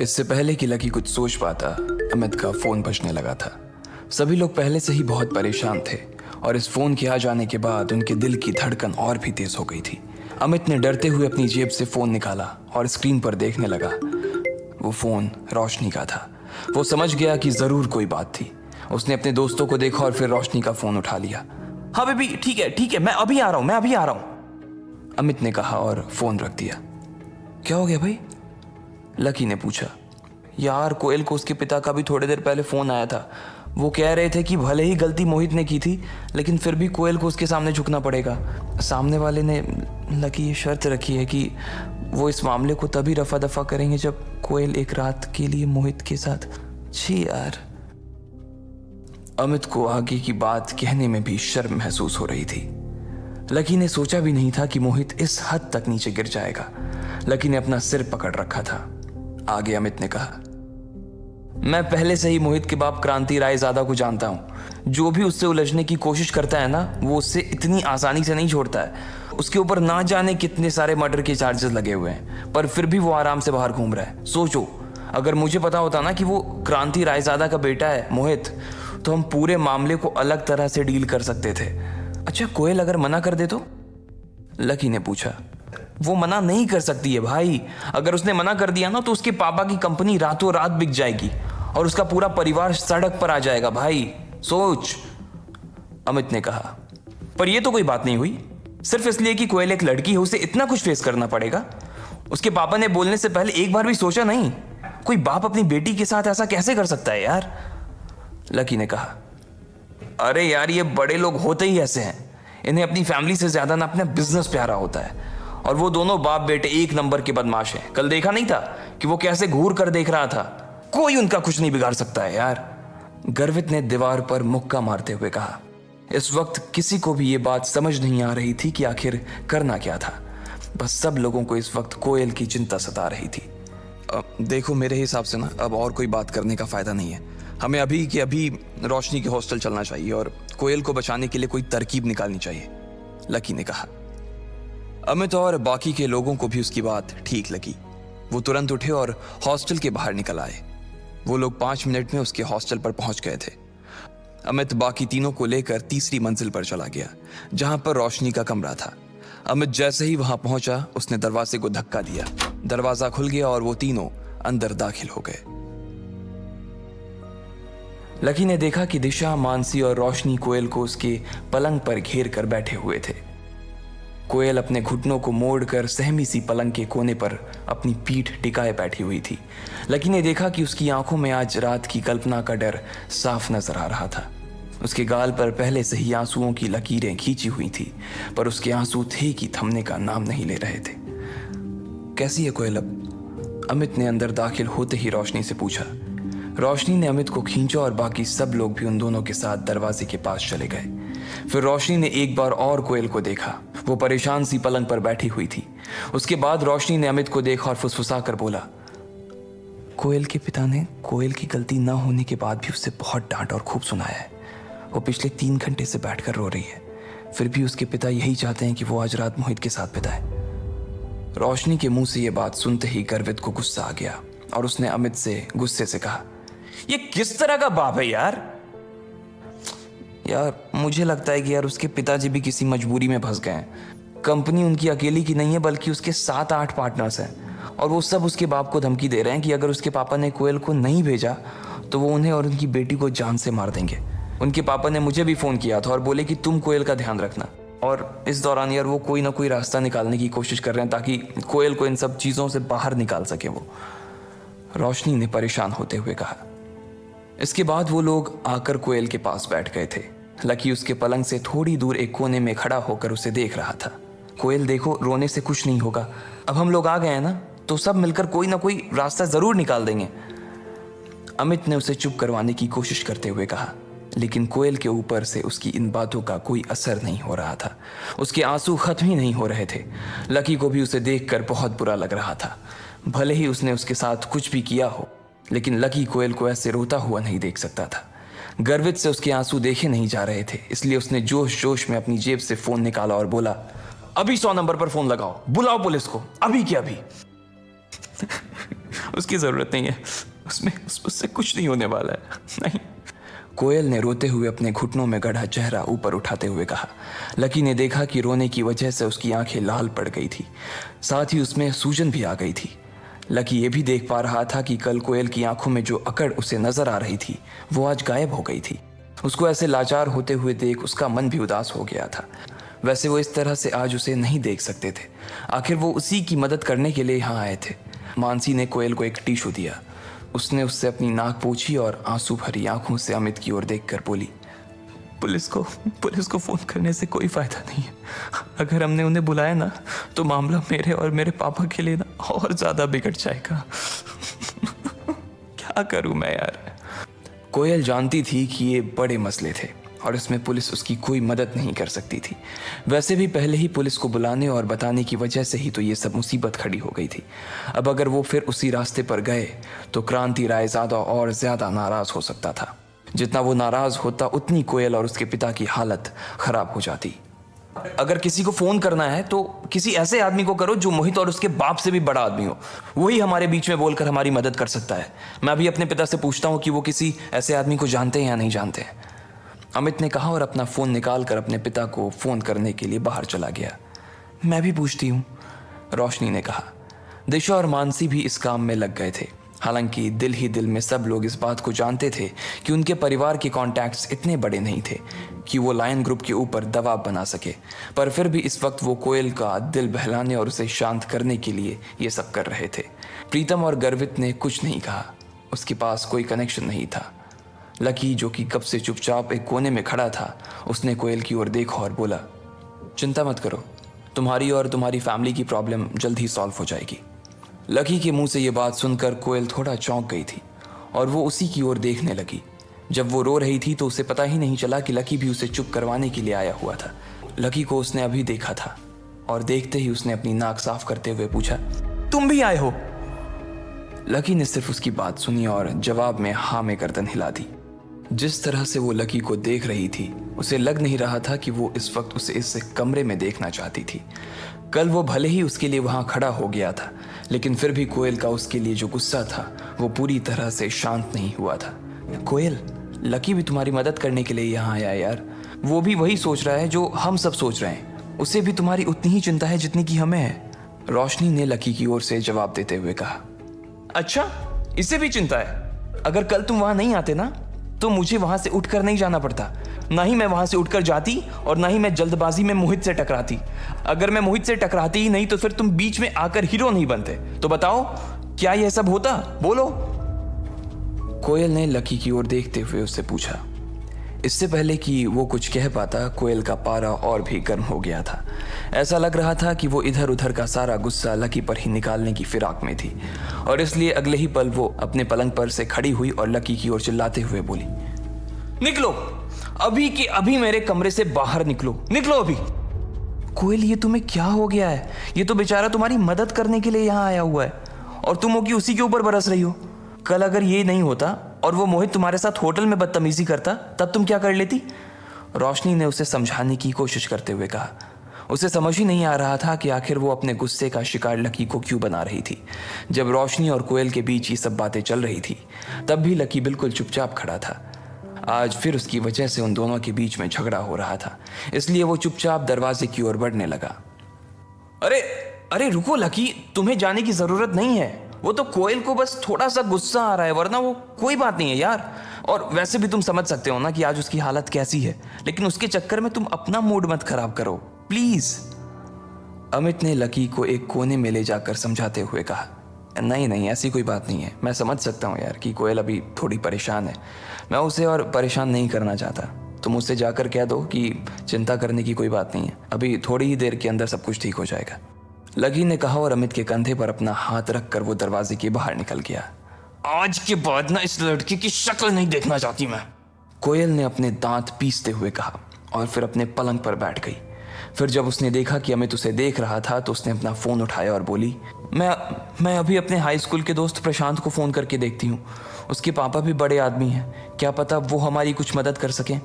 इससे पहले कि लकी कुछ सोच पाता, अमित का फोन बजने लगा था। सभी लोग पहले से ही बहुत परेशान थे और इस फोन के आ जाने के बाद उनके दिल की धड़कन और भी तेज हो गई थी। अमित ने डरते हुए अपनी जेब से फोन निकाला और स्क्रीन पर देखने लगा। वो फोन रोशनी का था। वो समझ गया कि जरूर कोई बात थी। उसने अपने दोस्तों को देखा और फिर रोशनी का फोन उठा लिया। हाँ बेबी, ठीक है, मैं अभी आ रहा हूँ। अमित ने कहा और फोन रख दिया। क्या हो गया भाई? लकी ने पूछा। यार, कोयल को उसके पिता का भी थोड़ी देर पहले फोन आया था। वो कह रहे थे कि भले ही गलती मोहित ने की थी, लेकिन फिर भी कोयल को उसके सामने झुकना पड़ेगा। सामने वाले ने लकी ये शर्त रखी है कि वो इस मामले को तभी रफा दफा करेंगे जब कोयल एक रात के लिए मोहित के साथ। छी यार। अमित को आगे की बात कहने में भी शर्म महसूस हो रही थी। लकी ने सोचा भी नहीं था कि मोहित इस हद तक नीचे गिर जाएगा। लकी ने अपना सिर पकड़ रखा था। आगे अमित ने कहा, मैं पहले से ही मोहित के बाप क्रांति रायजादा को जानता हूँ। जो भी उससे उलझने की कोशिश करता है ना, वो उससे इतनी आसानी से नहीं छोड़ता है। उसके ऊपर ना जाने कितने सारे मर्डर के चार्जेस लगे हुए हैं, पर फिर भी वो आराम से बाहर घूम रहा है। सोचो, अगर मुझे पता होता ना कि वो क्रांति रायजादा का बेटा है मोहित, तो हम पूरे मामले को अलग तरह से डील कर सकते थे। अच्छा, कोयल अगर मना कर दे तो? लकी ने पूछा। वो मना नहीं कर सकती है भाई। अगर उसने मना कर दिया ना, तो उसके पापा की कंपनी रातों रात बिक जाएगी और उसका पूरा परिवार सड़क पर आ जाएगा भाई। सोच। अमित ने कहा। पर ये तो कोई बात नहीं हुई। सिर्फ इसलिए कि कोयल एक लड़की है, उसे इतना कुछ फेस करना पड़ेगा। उसके पापा ने बोलने से पहले एक बार भी सोचा नहीं? कोई बाप अपनी बेटी के साथ ऐसा कैसे कर सकता है यार? लकी ने कहा। अरे यार, ये बड़े लोग होते ही ऐसे हैं। इन्हें अपनी फैमिली से ज्यादा ना अपना बिजनेस प्यारा होता है। और वो दोनों बाप बेटे एक नंबर के बदमाश हैं। कल देखा नहीं था कि वो कैसे घूर कर देख रहा था? कोई उनका कुछ नहीं बिगाड़ सकता है यार। गर्वित ने दीवार पर मुक्का मारते हुए कहा। इस वक्त किसी को भी ये बात समझ नहीं आ रही थी कि आखिर करना क्या था। बस सब लोगों को इस वक्त कोयल की चिंता सता रही थी। देखो, मेरे हिसाब से ना अब और कोई बात करने का फायदा नहीं है। हमें अभी के अभी रोशनी के हॉस्टल चलना चाहिए और कोयल को बचाने के लिए कोई तरकीब निकालनी चाहिए, लकी ने कहा। अमित और बाकी के लोगों को भी उसकी बात ठीक लगी। वो तुरंत उठे और हॉस्टल के बाहर निकल आए। वो लोग 5 मिनट में उसके हॉस्टल पर पहुंच गए थे। अमित बाकी तीनों को लेकर तीसरी मंजिल पर चला गया, जहां पर रोशनी का कमरा था। अमित जैसे ही वहां पहुंचा, उसने दरवाजे को धक्का दिया। दरवाजा खुल गया और वो तीनों अंदर दाखिल हो गए। लकी ने देखा कि दिशा, मानसी और रोशनी कोयल को उसके पलंग पर घेर कर बैठे हुए थे। कोयल अपने घुटनों को मोड़कर सहमी सी पलंग के कोने पर अपनी पीठ टिकाए बैठी हुई थी। लकी ने देखा कि उसकी आंखों में आज रात की कल्पना का डर साफ नजर आ रहा था। उसके गाल पर पहले से ही आंसुओं की लकीरें खींची हुई थी, पर उसके आंसू थे कि थमने का नाम नहीं ले रहे थे। कैसी है कोयल अब? अमित ने अंदर दाखिल होते ही रोशनी से पूछा। रोशनी ने अमित को खींचा और बाकी सब लोग भी उन दोनों के साथ दरवाजे के पास चले गए। फिर रोशनी ने एक बार और कोयल को देखा। वो परेशान सी पलंग पर बैठी हुई थी। उसके बाद रोशनी ने अमित को देखा और फुसफुसा कर बोला, कोयल के पिता ने कोयल की गलती न होने के बाद भी उससे बहुत डांट और खूब सुनाया है। वो पिछले 3 घंटे से बैठकर रो रही है। फिर भी उसके पिता यही चाहते हैं कि वो आज रात मोहित के साथ बिताए। रोशनी के मुंह से ये बात सुनते ही गर्वित को गुस्सा आ गया और उसने अमित से गुस्से से कहा, ये किस तरह का बाप है यार? यार, मुझे लगता है कि यार उसके पिताजी भी किसी मजबूरी में फंस गए हैं। कंपनी उनकी अकेली की नहीं है, बल्कि उसके 7-8 पार्टनर्स हैं और वो सब उसके बाप को धमकी दे रहे हैं कि अगर उसके पापा ने कोयल को नहीं भेजा तो वो उन्हें और उनकी बेटी को जान से मार देंगे। उनके पापा ने मुझे भी फ़ोन किया था और बोले कि तुम कोयल का ध्यान रखना। और इस दौरान यार वो कोई ना कोई रास्ता निकालने की कोशिश कर रहे हैं ताकि कोयल को इन सब चीज़ों से बाहर निकाल सके वो, रोशनी ने परेशान होते हुए कहा। इसके बाद वो लोग आकर कोयल के पास बैठ गए थे। लकी उसके पलंग से थोड़ी दूर एक कोने में खड़ा होकर उसे देख रहा था। कोयल देखो, रोने से कुछ नहीं होगा। अब हम लोग आ गए हैं ना, तो सब मिलकर कोई ना कोई रास्ता जरूर निकाल देंगे। अमित ने उसे चुप करवाने की कोशिश करते हुए कहा, लेकिन कोयल के ऊपर से उसकी इन बातों का कोई असर नहीं हो रहा था। उसके आंसू खत्म ही नहीं हो रहे थे। लकी को भी उसे देखकर बहुत बुरा लग रहा था। भले ही उसने उसके साथ कुछ भी किया हो, लेकिन लकी कोयल को ऐसे रोता हुआ नहीं देख सकता था। गर्वित से उसके आंसू देखे नहीं जा रहे थे, इसलिए उसने जोश जोश में अपनी जेब से फोन निकाला और बोला, अभी 100 नंबर पर फोन लगाओ, बुलाओ पुलिस को, अभी के अभी। उसकी ज़रूरत नहीं है, उससे कुछ नहीं होने वाला है, नहीं। कोयल ने रोते हुए अपने घुटनों में गढ़ा चेहरा ऊपर उठाते हुए कहा। लकी ने देखा कि रोने की वजह से उसकी आंखें लाल पड़ गई थी, साथ ही उसमें सूजन भी आ गई थी। लकी ये भी देख पा रहा था कि कल कोयल की आंखों में जो अकड़ उसे नजर आ रही थी वो आज गायब हो गई थी। उसको ऐसे लाचार होते हुए देख उसका मन भी उदास हो गया था। वैसे वो इस तरह से आज उसे नहीं देख सकते थे, आखिर वो उसी की मदद करने के लिए यहाँ आए थे। मानसी ने कोयल को एक टिश्यू दिया। उसने उससे अपनी नाक पोंछी और आंसू भरी आंखों से अमित की ओर देखकर बोली, पुलिस को फोन करने से कोई फायदा नहीं है। अगर हमने उन्हें बुलाया ना तो मामला मेरे और मेरे पापा के लिए ना और ज्यादा बिगड़ जाएगा। क्या करूं मैं यार। कोयल जानती थी कि ये बड़े मसले थे और इसमें पुलिस उसकी कोई मदद नहीं कर सकती थी। वैसे भी पहले ही पुलिस को बुलाने और बताने की वजह से ही तो ये सब मुसीबत खड़ी हो गई थी। अब अगर वो फिर उसी रास्ते पर गए तो क्रांति रायजादा और ज्यादा नाराज हो सकता था। जितना वो नाराज होता उतनी कोयल और उसके पिता की हालत खराब हो जाती। अगर किसी को फोन करना है तो किसी ऐसे आदमी को करो जो मोहित और उसके बाप से भी बड़ा आदमी हो। वही हमारे बीच में बोलकर हमारी मदद कर सकता है। मैं अभी अपने पिता से पूछता हूँ कि वो किसी ऐसे आदमी को जानते हैं या नहीं जानते हैं, अमित ने कहा और अपना फोन निकालकर अपने पिता को फोन करने के लिए बाहर चला गया। मैं भी पूछती हूँ, रोशनी ने कहा। दिशा और मानसी भी इस काम में लग गए थे। हालांकि दिल ही दिल में सब लोग इस बात को जानते थे कि उनके परिवार के कॉन्टैक्ट्स इतने बड़े नहीं थे कि वो लायन ग्रुप के ऊपर दबाव बना सके, पर फिर भी इस वक्त वो कोयल का दिल बहलाने और उसे शांत करने के लिए ये सब कर रहे थे। प्रीतम और गर्वित ने कुछ नहीं कहा, उसके पास कोई कनेक्शन नहीं था। लकी, जो कि कब से चुपचाप एक कोने में खड़ा था, उसने कोयल की ओर देखा और बोला, चिंता मत करो, तुम्हारी और तुम्हारी फैमिली की प्रॉब्लम जल्द ही सॉल्व हो जाएगी। लकी के मुंह से ये बात सुनकर कोयल थोड़ा चौंक गई थी और वो उसी की ओर देखने लगी। जब वो रो रही थी तो उसे पता ही नहीं चला कि लकी भी उसे चुप करवाने के लिए आया हुआ था। लकी को उसने अभी देखा था और देखते ही उसने अपनी नाक साफ करते हुए पूछा, तुम भी आए हो? लकी ने सिर्फ उसकी बात सुनी और जवाब में हाँ में गर्दन हिला दी। जिस तरह से वो लकी को देख रही थी उसे लग नहीं रहा था कि वो इस वक्त उसे इस कमरे में देखना चाहती थी। कल वो भले ही उसके लिए वहां खड़ा हो गया था, लेकिन फिर भी कोयल का उसके लिए जो गुस्सा था वो पूरी तरह से शांत नहीं हुआ था। कोयल, लकी भी तुम्हारी मदद करने के लिए यहाँ आया यार। वो भी वही सोच रहा है जो हम सब सोच रहे हैं। उसे भी तुम्हारी उतनी ही चिंता है जितनी कि हमें है, रोशनी ने लकी की ओर से जवाब देते हुए कहा। अच्छा, इसे भी चिंता है? अगर कल तुम वहां नहीं आते ना तो मुझे वहां से उठकर नहीं जाना पड़ता, ना ही मैं वहां से उठकर जाती और ना ही मैं जल्दबाजी में मोहित से टकराती। अगर मैं मोहित से टकराती ही नहीं तो फिर तुम बीच में आकर हीरो नहीं बनते। तो बताओ, क्या यह सब होता? बोलो। कोयल ने लकी की ओर देखते हुए उससे पूछा। इससे पहले कि वो कुछ कह पाता, कोयल का पारा और भी गर्म हो गया था। ऐसा लग रहा था कि वो इधर उधर का सारा गुस्सा लकी पर ही निकालने की फिराक में थी और इसलिए अगले ही पल वो अपने पलंग पर से खड़ी हुई और लकी की ओर चिल्लाते हुए बोली, निकलो, अभी के अभी मेरे कमरे से बाहर निकलो, निकलो अभी। कोयल, ये तुम्हें क्या हो गया है? ये तो बेचारा तुम्हारी मदद करने के लिए यहाँ आया हुआ है और तुम हो कि उसी के ऊपर बरस रही हो। कल अगर ये नहीं होता और वो मोहित तुम्हारे साथ होटल में बदतमीजी करता तब तुम क्या कर लेती? रोशनी ने उसे समझाने की कोशिश करते हुए कहा। उसे समझ ही नहीं आ रहा था कि आखिर वो अपने गुस्से का शिकार लकी को क्यों बना रही थी। जब रोशनी और कोयल के बीच ये सब बातें चल रही थी तब भी लकी बिल्कुल चुपचाप खड़ा था। आज फिर उसकी वजह से उन दोनों के बीच में झगड़ा हो रहा था, इसलिए वो चुपचाप दरवाजे की ओर बढ़ने लगा। अरे अरे रुको लकी, तुम्हें जाने की जरूरत नहीं है। वो तो कोयल को बस थोड़ा सा गुस्सा आ रहा है, वरना वो कोई बात नहीं है यार। और वैसे भी तुम समझ सकते हो ना कि आज उसकी हालत कैसी है, लेकिन उसके चक्कर में तुम अपना मूड मत खराब करो प्लीज। अमित ने लकी को एक कोने में ले जाकर समझाते हुए कहा। नहीं नहीं, ऐसी कोई बात नहीं है। मैं समझ सकता हूँ यार कि कोयल अभी थोड़ी परेशान है। मैं उसे और परेशान नहीं करना चाहता। तुम उससे जाकर कह दो कि चिंता करने की कोई बात नहीं है, अभी थोड़ी ही देर के अंदर सब कुछ ठीक हो जाएगा, लकी ने कहा और अमित के कंधे पर अपना हाथ रखकर वो दरवाजे के बाहर निकल गया। आज के बाद ना इस लड़की की शक्ल नहीं देखना चाहती मैं, कोयल ने अपने दांत पीसते हुए कहा और फिर अपने पलंग पर बैठ गई। फिर जब उसने देखा कि अमित उसे देख रहा था तो उसने अपना फोन उठाया और बोली, मैं अभी अपने हाई स्कूल के दोस्त प्रशांत को फोन करके देखती हूँ। उसके पापा भी बड़े आदमी हैं, क्या पता वो हमारी कुछ मदद कर सकें।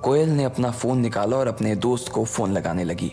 कोयल ने अपना फोन निकाला और अपने दोस्त को फोन लगाने लगी।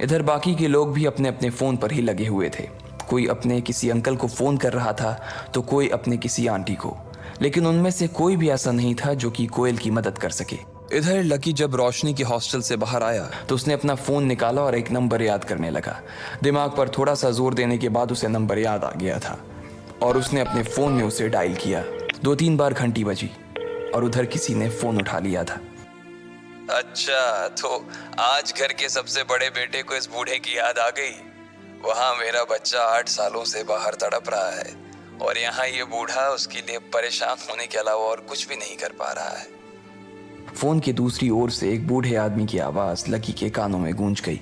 इधर बाकी के लोग भी अपने अपने फोन पर ही लगे हुए थे। कोई अपने किसी अंकल को फ़ोन कर रहा था तो कोई अपने किसी आंटी को, लेकिन उनमें से कोई भी ऐसा नहीं था जो कि कोयल की मदद कर सके। इधर लकी जब रोशनी के हॉस्टल से बाहर आया तो उसने अपना फ़ोन निकाला और एक नंबर याद करने लगा। दिमाग पर थोड़ा सा जोर देने के बाद उसे नंबर याद आ गया था और उसने अपने फ़ोन में उसे डायल किया। 2-3 बार घंटी बजी और उधर किसी ने फ़ोन उठा लिया था। अच्छा, तो आज घर के सबसे बड़े बेटे को इस बूढ़े की याद आ गई। वहाँ मेरा बच्चा 8 सालों से बाहर तड़प रहा है और यहाँ ये बूढ़ा उसके लिए परेशान होने के अलावा और कुछ भी नहीं कर पा रहा है। फोन की दूसरी ओर से एक बूढ़े आदमी की आवाज लकी के कानों में गूंज गई।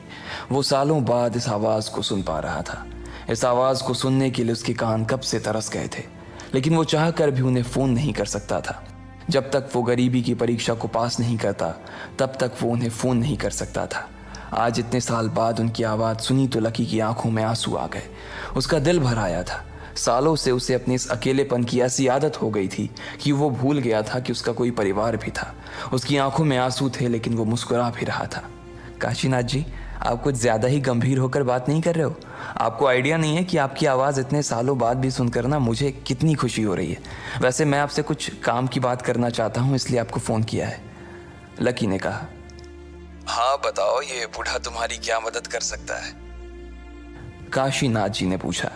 वो सालों बाद इस आवाज को सुन पा रहा था। इस आवाज को सुनने के लिए उसके कान कब से तरस गए थे, लेकिन वो चाह कर भी उन्हें फोन नहीं कर सकता था। जब तक वो गरीबी की परीक्षा को पास नहीं करता तब तक वो उन्हें फोन नहीं कर सकता था। आज इतने साल बाद उनकी आवाज सुनी तो लकी की आंखों में आंसू आ गए। उसका दिल भर आया था। सालों से उसे अपने इस अकेलेपन की ऐसी आदत हो गई थी कि वो भूल गया था कि उसका कोई परिवार भी था। उसकी आंखों में आंसू थे लेकिन वो मुस्कुरा भी रहा था। काशीनाथ जी, आप कुछ ज़्यादा ही गंभीर होकर बात नहीं कर रहे हो? आपको आइडिया नहीं है कि आपकी आवाज़ इतने सालों बाद भी सुनकर ना मुझे कितनी खुशी हो रही है। वैसे मैं आपसे कुछ काम की बात करना चाहता हूँ, इसलिए आपको फ़ोन किया है। लकी ने कहा। हाँ बताओ, ये बूढ़ा तुम्हारी क्या मदद कर सकता है? काशीनाथ जी ने पूछा।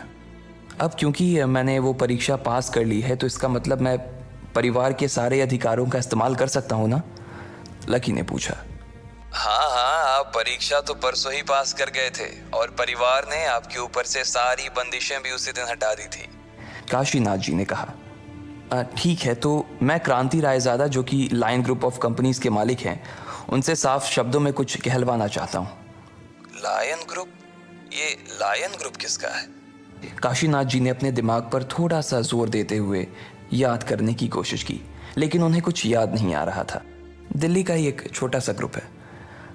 अब क्योंकि मैंने वो परीक्षा पास कर ली है तो इसका मतलब मैं परिवार के सारे अधिकारों का इस्तेमाल कर सकता हूँ ना? लकी ने पूछा। हाँ, आप परीक्षा तो परसों ही पास कर गए थे और परिवार ने आपके ऊपर से सारी बंदिशें भी उसी दिन हटा दी थी। काशीनाथ जी ने कहा। ठीक है, तो मैं क्रांति रायजादा, जो कि लायन ग्रुप ऑफ कंपनीज के मालिक हैं, उनसे साफ शब्दों में कुछ कहलवाना चाहता हूँ। Lion group? ये लायन ग्रुप किसका है? काशीनाथ जी ने अपने दिमाग पर थोड़ा सा जोर देते हुए याद करने की कोशिश की, लेकिन उन्हें कुछ याद नहीं आ रहा था। दिल्ली का ही एक छोटा सा ग्रुप है,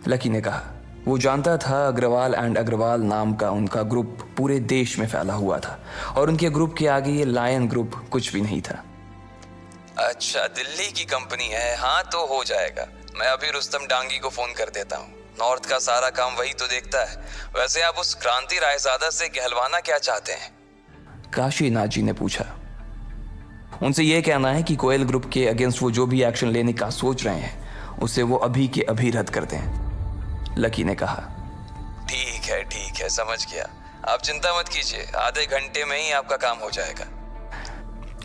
लकी ने कहा। वो जानता था अग्रवाल एंड अग्रवाल नाम का उनका ग्रुप पूरे देश में फैला हुआ था और उनके ग्रुप के आगे ये लायन ग्रुप कुछ भी नहीं था। अच्छा, दिल्ली की कंपनी है। हाँ, तो हो जाएगा। मैं अभी रुस्तम डांगी को फोन कर देता हूँ। नॉर्थ का सारा काम वही तो देखता है। वैसे आप उस क्रांति रायजादा से कहलवाना क्या चाहते हैं? काशीनाथ जी ने पूछा। उनसे यह कहना है कि कोयल ग्रुप के अगेंस्ट वो जो भी एक्शन लेने का सोच रहे हैं उसे वो अभी के अभी रद्द कर दें, लकी ने कहा। ठीक है, समझ गया। आप चिंता मत कीजिए, आधे घंटे में ही आपका काम हो जाएगा,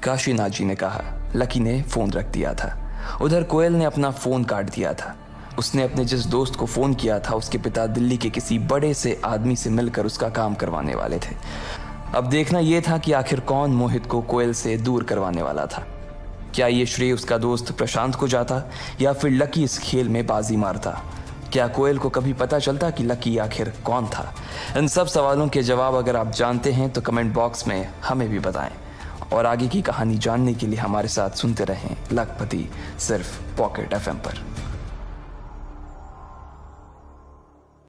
काशीनाथ जी ने कहा। लकी ने फोन रख दिया था। उधर कोयल ने अपना फोन काट दिया था। उसने अपने जिस दोस्त को फोन किया था उसके पिता दिल्ली के किसी बड़े से आदमी से मिलकर उसका काम करवाने वाले थे। अब देखना यह था कि आखिर कौन मोहित को कोयल से दूर करवाने वाला था। क्या ये श्रेय उसका दोस्त प्रशांत को जाता या फिर लकी इस खेल में बाजी मारता? क्या कोयल को कभी पता चलता कि लकी आखिर कौन था? इन सब सवालों के जवाब अगर आप जानते हैं तो कमेंट बॉक्स में हमें भी बताएं और आगे की कहानी जानने के लिए हमारे साथ सुनते रहें लखपति, सिर्फ पॉकेट FM पर।